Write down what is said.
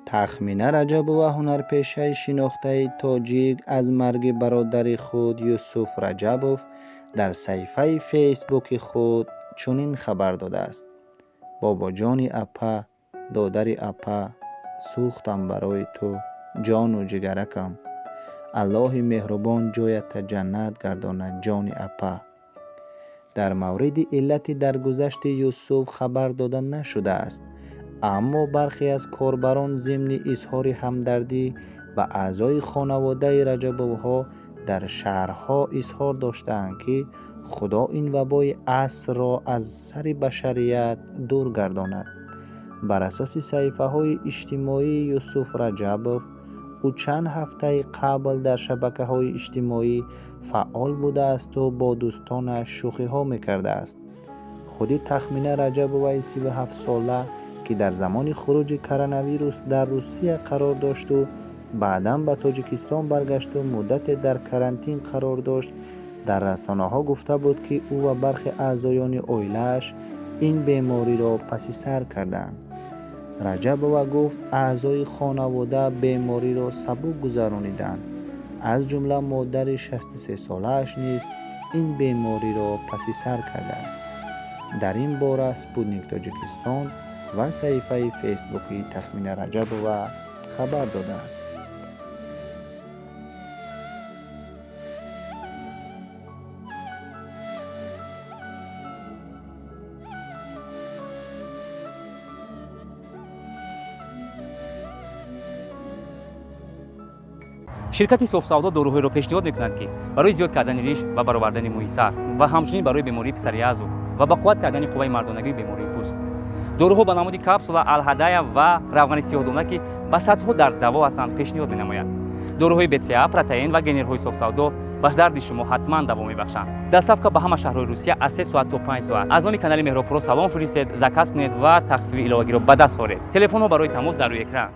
تخمینه رجبова هنرپیشه شناخته تاجیک از مرگ برادر خود یوسف رجبov در صفحه فیسبوک خود چنین خبر داده است: بابا جان اپا، دادر اپا، سوختم برای تو جان و جگرکم. الله مهربان جایت جنت گرداند جان اپا. در مورد علت درگذشت یوسف خبر داده نشده است، اما برخی از کاربران ضمن اظهار همدردی و اعضای خانواده رجبوها در شهرها اظهار داشتند که خدا این وبای عصر را از سر بشریت دور گرداند. بر اساس صفحه های اجتماعی یوسف رجبov، او چند هفته قبل در شبکه های اجتماعی فعال بوده است و با دوستانش شوخی ها میکرده است. خودی تخمینه رجبova 37 ساله که در زمان خروج کرونا ویروس در روسیه قرار داشت و بعداً به تاجیکستان برگشت و مدت در کرانتین قرار داشت، در رسانه ها گفته بود که او و برخی اعضایان عائله‌اش این بیماری را پس سر کردند. رجبova گفت اعضای خانواده بیماری را سبک گذرانیدند، از جمله مادر 63 ساله‌اش نیز این بیماری را پس سر کرده است. در این باره سپوتنیک تاجیکستان و صفحه فیسبوکی تخمینه رجبova خبر داده است. ширкати софсавдо доруҳоеро пешниҳод мекунад, ки барои зиёд кардани риш ва баровардани мӯи сар ва ҳамчунин барои бемории писариазу ва ба қувват кардани қувваи мардонагии бемории пӯст. доруҳо ба намуди капсула, алҳадая ва равғани сиёҳдона, ки ба садҳо дард даво ҳастанд, пешниҳод менамояд. доруҳои бца, протеин ва генерҳои софсавдо ба дарди шумо ҳатман даво мебахшанд. доставка ба ҳама шаҳрҳои русия аз 3 соат то 5 соат. аз номи канали меҳробпро салом фиристед, заказ кунед ва тахфифи иловагиро ба даст оред. телефонҳо барои тамос дар рӯи экран.